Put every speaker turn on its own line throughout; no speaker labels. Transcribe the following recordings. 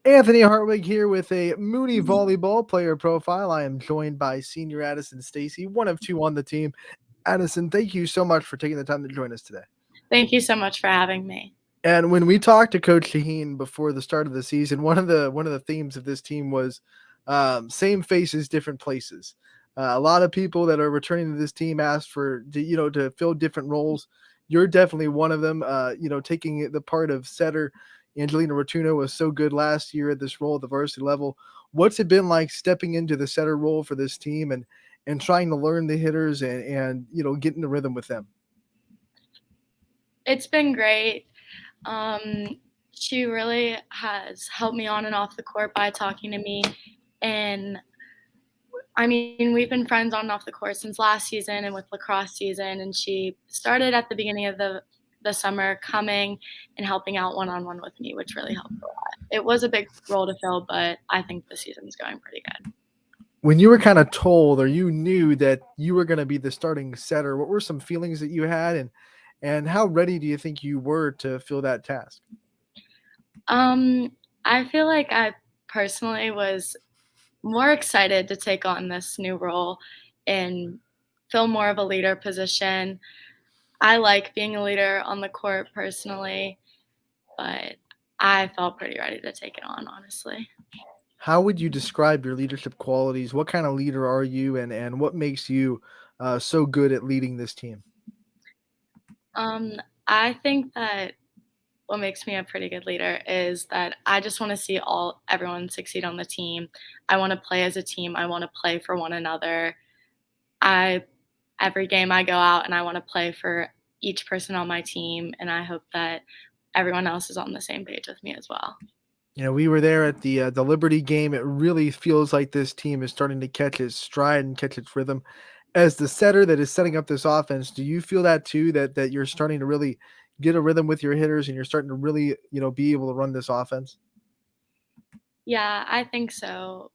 Anthony Hartwig here with a Mooney Volleyball player profile. I am joined by senior Addison Stacy, one of two on the team. Addison, thank you so much for taking the time to join us today.
Thank you so much for having me.
And when we talked to Coach Shaheen before the start of the season, one of the themes of this team was same faces, different places. A lot of people that are returning to this team asked for to fill different roles. You're definitely one of them. Taking the part of setter. Angelina Rotunno was so good last year at this role at the varsity level. What's it been like stepping into the setter role for this team and trying to learn the hitters and get in the rhythm with them?
It's been great. She really has helped me on and off the court by talking to me. And I mean, we've been friends on and off the court since last season and with lacrosse season. And she started at the beginning of the summer coming and helping out one-on-one with me, which really helped a lot. It was a big role to fill, but I think the season's going pretty good.
When you were kind of told or you knew that you were going to be the starting setter, what were some feelings that you had and how ready do you think you were to fill that task?
I feel like I personally was more excited to take on this new role and fill more of a leader position. I like being a leader on the court personally, but I felt pretty ready to take it on, honestly.
How would you describe your leadership qualities? What kind of leader are you and what makes you so good at leading this team?
Um, I think that what makes me a pretty good leader is that I just want to see everyone succeed on the team. I want to play as a team. I want to play for one another. I Every game I go out and I want to play for each person on my team, and I hope that everyone else is on the same page with me as well.
We were there at the Liberty game. It really feels like this team is starting to catch its stride and catch its rhythm. As the setter that is setting up this offense, do you feel that too? That you're starting to really get a rhythm with your hitters and you're starting to really be able to run this offense?
Yeah, I think so.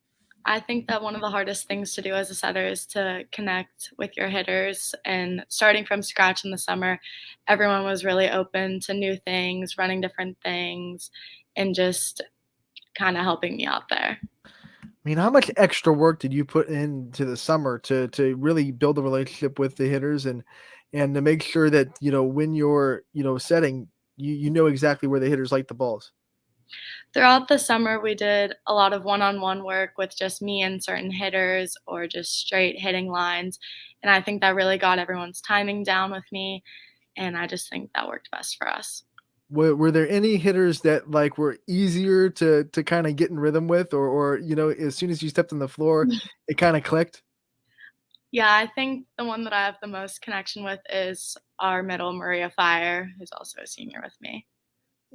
I think that one of the hardest things to do as a setter is to connect with your hitters. And starting from scratch in the summer, everyone was really open to new things, running different things, and just kind of helping me out there.
I mean, how much extra work did you put into the summer to really build a relationship with the hitters and to make sure that when you're setting, you know exactly where the hitters like the balls?
Throughout the summer, we did a lot of one on one work with just me and certain hitters or just straight hitting lines. And I think that really got everyone's timing down with me. And I just think that worked best for us.
Were there any hitters that like were easier to kind of get in rhythm with, or as soon as you stepped on the floor, it kind of clicked?
Yeah, I think the one that I have the most connection with is our middle, Maria Fire, who's also a senior with me.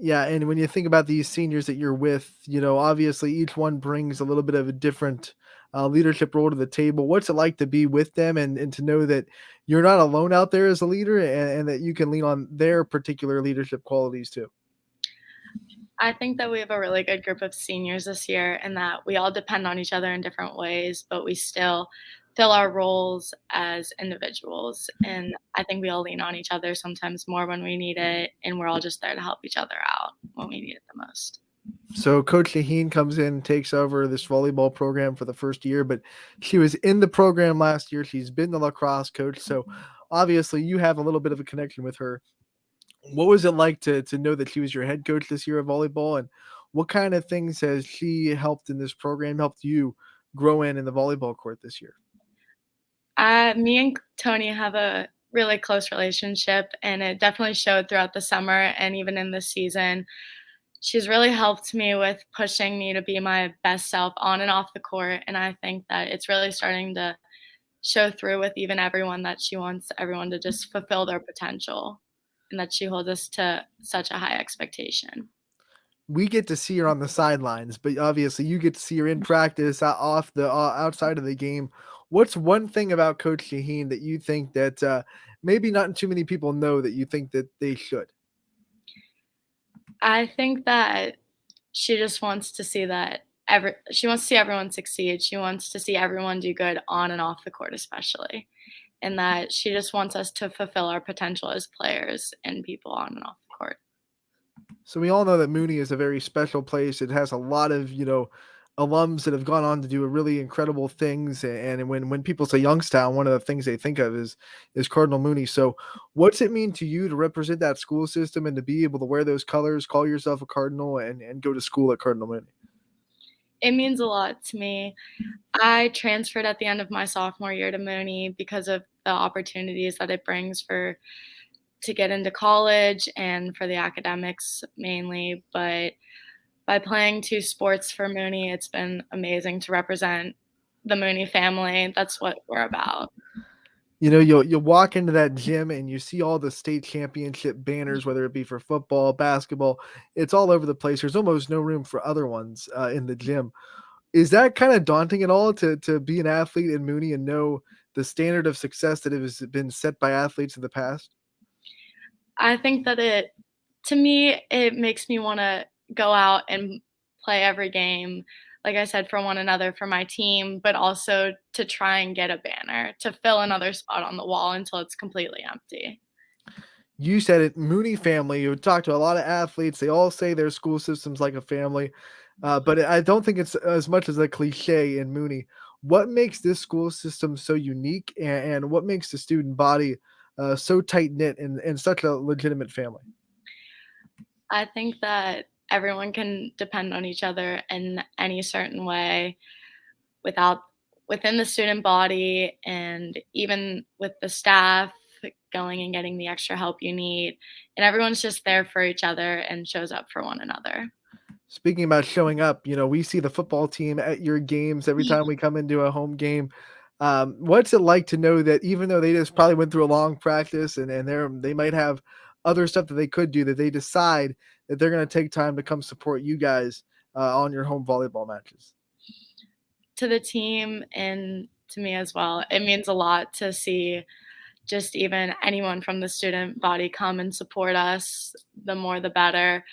Yeah, and when you think about these seniors that you're with, obviously each one brings a little bit of a different leadership role to the table. What's it like to be with them and to know that you're not alone out there as a leader and that you can lean on their particular leadership qualities too?
I think that we have a really good group of seniors this year and that we all depend on each other in different ways, but we still fill our roles as individuals. And I think we all lean on each other sometimes more when we need it, and we're all just there to help each other out when we need it the most.
So Coach Shaheen comes in and takes over this volleyball program for the first year, but she was in the program last year. She's been the lacrosse coach. So obviously you have a little bit of a connection with her. What was it like to know that she was your head coach this year of volleyball, and what kind of things has she helped in this program, helped you grow in the volleyball court this year?
Me and Tony have a really close relationship, and it definitely showed throughout the summer and even in this season. She's really helped me with pushing me to be my best self on and off the court, and I think that it's really starting to show through with even everyone that she wants everyone to just fulfill their potential and that she holds us to such a high expectation.
We get to see her on the sidelines, but obviously you get to see her in practice off the outside of the game. What's one thing about Coach Shaheen that you think that maybe not too many people know that you think that they should?
I think that she just wants to see that she wants to see everyone succeed. She wants to see everyone do good on and off the court especially. And that she just wants us to fulfill our potential as players and people on and off the court.
So we all know that Mooney is a very special place. It has a lot of, alums that have gone on to do really incredible things. And when people say Youngstown, one of the things they think of is Cardinal Mooney. So what's it mean to you to represent that school system and to be able to wear those colors, call yourself a Cardinal, and go to school at Cardinal Mooney?
It means a lot to me. I transferred at the end of my sophomore year to Mooney because of the opportunities that it brings for to get into college and for the academics mainly, but by playing 2 sports for Mooney, it's been amazing to represent the Mooney family. That's what we're about.
You'll walk into that gym and you see all the state championship banners, whether it be for football, basketball. It's all over the place. There's almost no room for other ones in the gym. Is that kind of daunting at all to be an athlete in Mooney and know the standard of success that has been set by athletes in the past?
I think that to me, it makes me wanna go out and play every game, like I said, for one another, for my team, but also to try and get a banner, to fill another spot on the wall until it's completely empty.
You said it, Mooney family. You talk to a lot of athletes. They all say their school system's like a family, but I don't think it's as much as a cliche in Mooney. What makes this school system so unique, and what makes the student body so tight knit and such a legitimate family?
I think that everyone can depend on each other in any certain way without within the student body and even with the staff going and getting the extra help you need, and everyone's just there for each other and shows up for one another.
Speaking about showing up, we see the football team at your games every time we come into a home game. What's it like to know that even though they just probably went through a long practice and they might have other stuff that they could do, that they decide that they're going to take time to come support you guys on your home volleyball matches?
To the team and to me as well, it means a lot to see just even anyone from the student body come and support us, the more the better.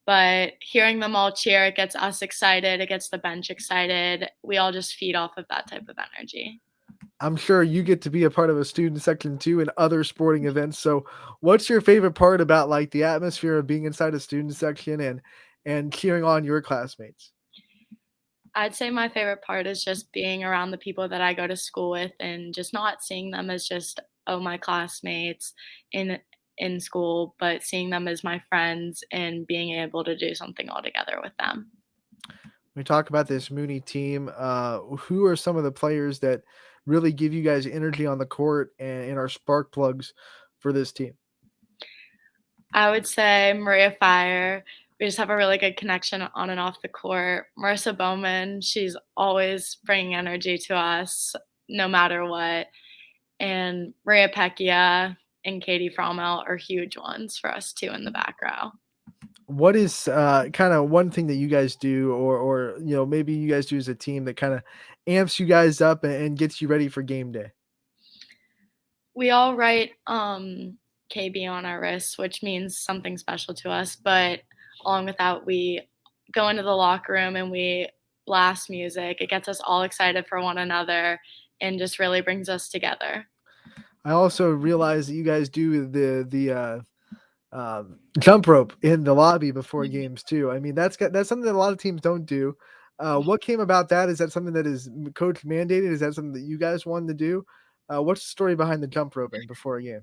But hearing them all cheer, it gets us excited, it gets the bench excited. We all just feed off of that type of energy.
I'm sure you get to be a part of a student section too and other sporting events. So, what's your favorite part about like the atmosphere of being inside a student section and cheering on your classmates?
I'd say my favorite part is just being around the people that I go to school with and just not seeing them as just, oh, my classmates in in school, but seeing them as my friends and being able to do something all together with them.
We talk about this Mooney team. Who are some of the players that really give you guys energy on the court and are spark plugs for this team?
I would say Maria Fire. We just have a really good connection on and off the court. Marissa Bowman, she's always bringing energy to us no matter what. And Maria Pecchia and Katie Frommel are huge ones for us too in the back row.
What is kind of one thing that you guys do, or maybe you guys do as a team that kind of amps you guys up and gets you ready for game day?
We all write KB on our wrists, which means something special to us. But along with that, we go into the locker room and we blast music. It gets us all excited for one another and just really brings us together.
I also realize that you guys do the jump rope in the lobby before games too. I mean, that's something that a lot of teams don't do. What came about that? Is that something that is coach mandated? Is that something that you guys wanted to do? What's the story behind the jump roping before a game?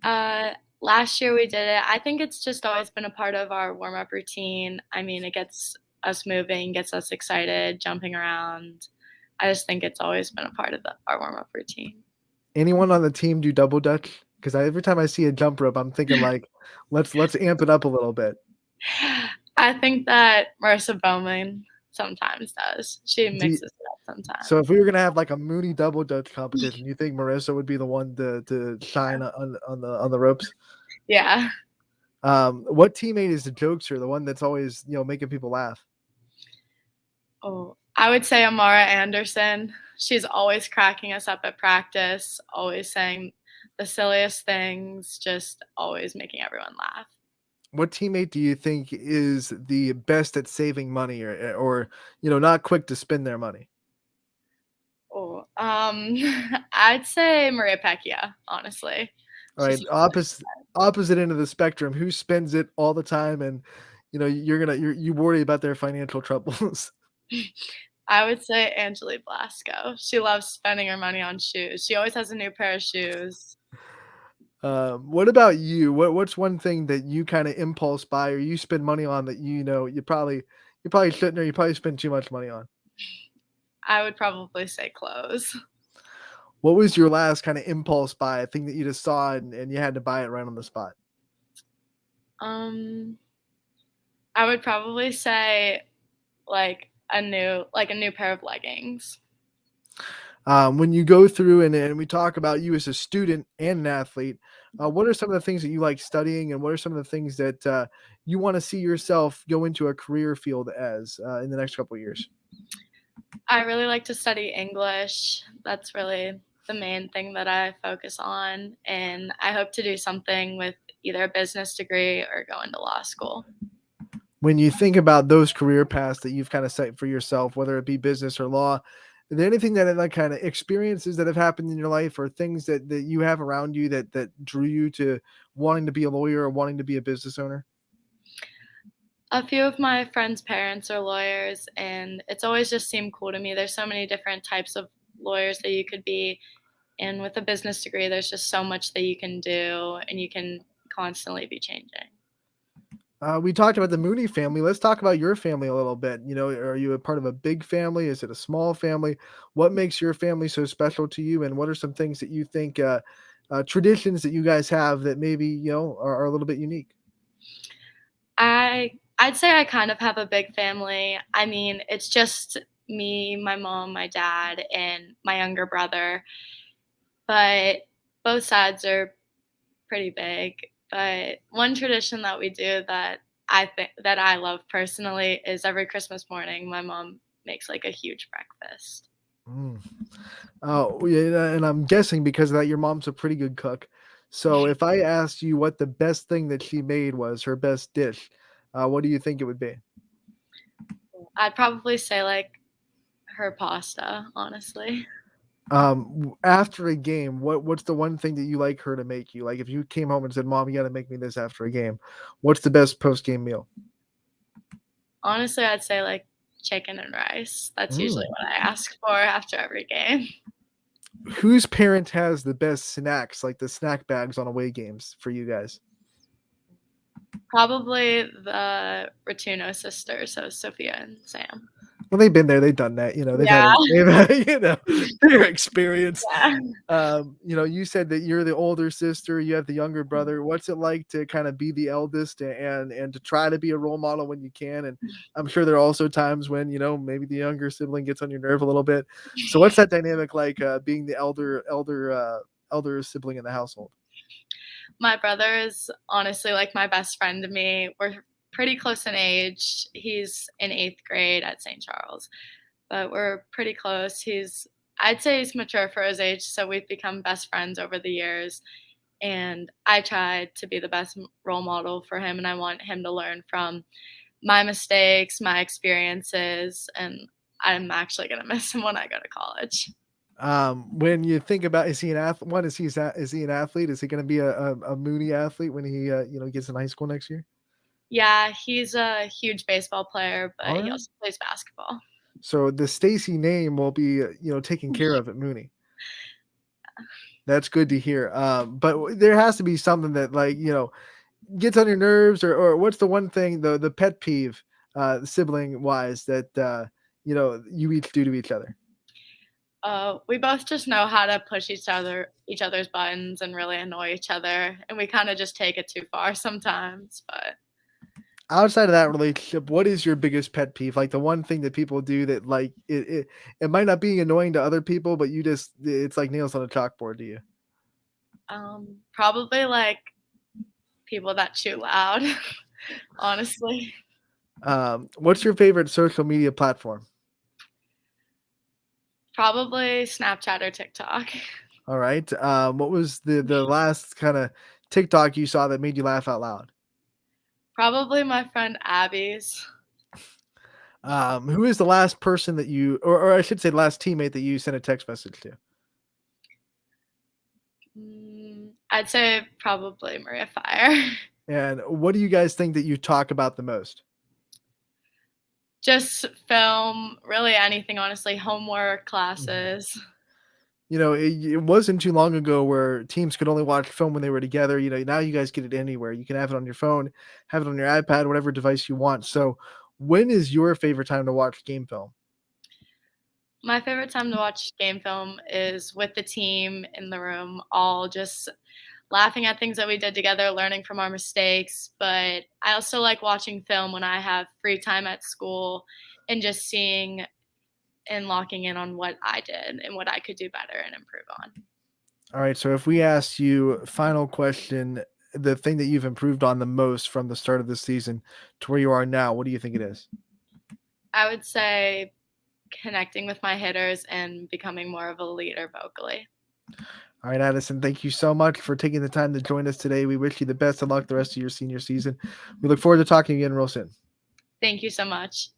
Uh, Last year we did it. I think it's just always been a part of our warm up routine. I mean, it gets us moving, gets us excited, jumping around. I just think it's always been a part of our warm up routine.
Anyone on the team do double dutch? Because every time I see a jump rope, I'm thinking like, let's amp it up a little bit.
I think that Marissa Bowman sometimes does. She
Do you,
mixes it up sometimes.
so if we were gonna have like a Mooney double dutch competition, you think Marissa would be the one to shine on the ropes?
Yeah.
What teammate is the jokester, the one that's always making people laugh?
Oh, I would say Amara Anderson. She's always cracking us up at practice, always saying the silliest things, just always making everyone laugh.
What teammate do you think is the best at saving money or not quick to spend their money?
Oh, I'd say Maria Pecchia, honestly.
All
She
right,
seems
opposite end of the spectrum. Who spends it all the time, and you worry about their financial troubles.
I would say Angelique Blasco. She loves spending her money on shoes. She always has a new pair of shoes.
What about you? What's one thing that you kind of impulse buy or you spend money on that you probably shouldn't, or you probably spend too much money on?
I would probably say clothes.
What was your last kind of impulse buy, a thing that you just saw and you had to buy it right on the spot?
Um, I would probably say like a new pair of leggings.
When you go through and we talk about you as a student and an athlete, what are some of the things that you like studying, and what are some of the things that you want to see yourself go into a career field as in the next couple of years?
I really like to study English. That's really the main thing that I focus on, and I hope to do something with either a business degree or go into law school.
When you think about those career paths that you've kind of set for yourself, whether it be business or law, is there anything that like kind of experiences that have happened in your life or things that you have around you that drew you to wanting to be a lawyer or wanting to be a business owner?
A few of my friends' parents are lawyers, and it's always just seemed cool to me. There's so many different types of lawyers that you could be, and with a business degree, there's just so much that you can do, and you can constantly be changing.
We talked about the Mooney family. Let's talk about your family a little bit. Are you a part of a big family? Is it a small family? What makes your family so special to you? And what are some things that you think traditions that you guys have that maybe are a little bit unique?
I'd say I kind of have a big family. I mean, it's just me, my mom, my dad, and my younger brother, but both sides are pretty big. But one tradition that we do that I love personally is every Christmas morning my mom makes like a huge breakfast.
Mm. Oh, yeah, and I'm guessing because of that, your mom's a pretty good cook. So if I asked you what the best thing that she made was, her best dish, what do you think it would be?
I'd probably say like her pasta, honestly.
After a game, what's the one thing that you like her to make you? Like if you came home and said, "Mom, you got to make me this after a game," what's the best post game meal?
Honestly, I'd say like chicken and rice. That's usually
Mm.
what I ask for after every game.
Whose parent has the best snacks, like the snack bags on away games for you guys?
Probably the Rotunno sisters, so Sophia and Sam.
Well, they've been there, they've done that. They've had
Yeah,
they've had, their experience.
yeah.
You said that you're the older sister, you have the younger brother. What's it like to kind of be the eldest and to try to be a role model when you can? And I'm sure there are also times when, maybe the younger sibling gets on your nerve a little bit. So what's that dynamic like being the elder sibling in the household?
My brother is honestly like my best friend to me. We're pretty close in age. He's in 8th grade at St. Charles, but we're pretty close. I'd say he's mature for his age, so we've become best friends over the years. And I try to be the best role model for him, and I want him to learn from my mistakes, my experiences, and I'm actually gonna miss him when I go to college.
When you think about, is he an athlete? Is he an athlete? Is he going to be a Mooney athlete when he gets in high school next year?
Yeah, he's a huge baseball player, but
All
he
right.
also plays basketball.
So the Stacy name will be taken care of at Mooney. That's good to hear. But there has to be something that like gets on your nerves, or what's the one thing, the pet peeve, sibling wise, that you each do to each other.
We both just know how to push each other's buttons and really annoy each other, and we kinda just take it too far sometimes, but
Outside of that relationship, what is your biggest pet peeve? Like the one thing that people do that like it might not be annoying to other people, but it's like nails on a chalkboard to you.
probably, like, people that chew loud, honestly.
What's your favorite social media platform?
Probably Snapchat or TikTok.
All right. What was the last kind of TikTok you saw that made you laugh out loud?
Probably my friend Abby's.
Who is the last person that or I should say, last teammate that you sent a text message to?
I'd say probably Maria Fire.
And what do you guys think that you talk about the most?
Just film, really anything, honestly, homework,
Mhm.
classes.
It wasn't too long ago where teams could only watch film when they were together. Now you guys get it anywhere. You can have it on your phone, have it on your iPad, whatever device you want. So, when is your favorite time to watch game film?
My favorite time to watch game film is with the team in the room, all just laughing at things that we did together, learning from our mistakes. But I also like watching film when I have free time at school and just seeing and locking in on what I did and what I could do better and improve on.
All right. So, if we asked you, final question, the thing that you've improved on the most from the start of the season to where you are now, what do you think it is?
I would say connecting with my hitters and becoming more of a leader vocally.
All right, Addison, thank you so much for taking the time to join us today. We wish you the best of luck the rest of your senior season. We look forward to talking again real soon.
Thank you so much.